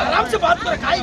आराम से बात करें खाई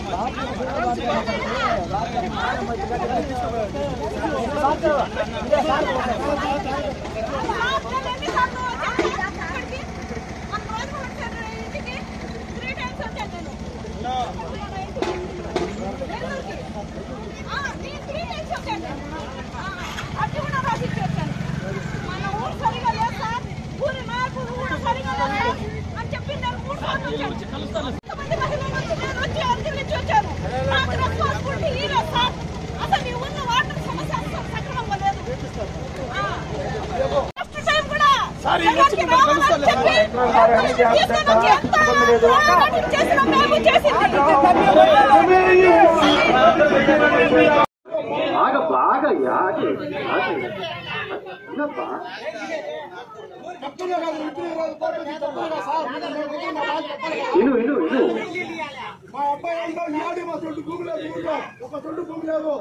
బాగా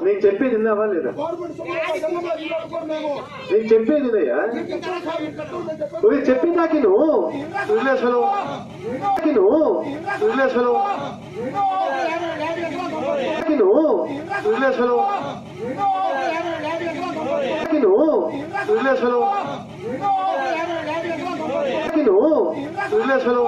నేను చెప్పేది విన్నావా లేదా? నేను చెప్పేది వినయ్యా, చెప్పిందాకి నువ్వు వదిలేసలు వదిలేసలు వదిలేసలు వదిలేసలు వదిలేసలు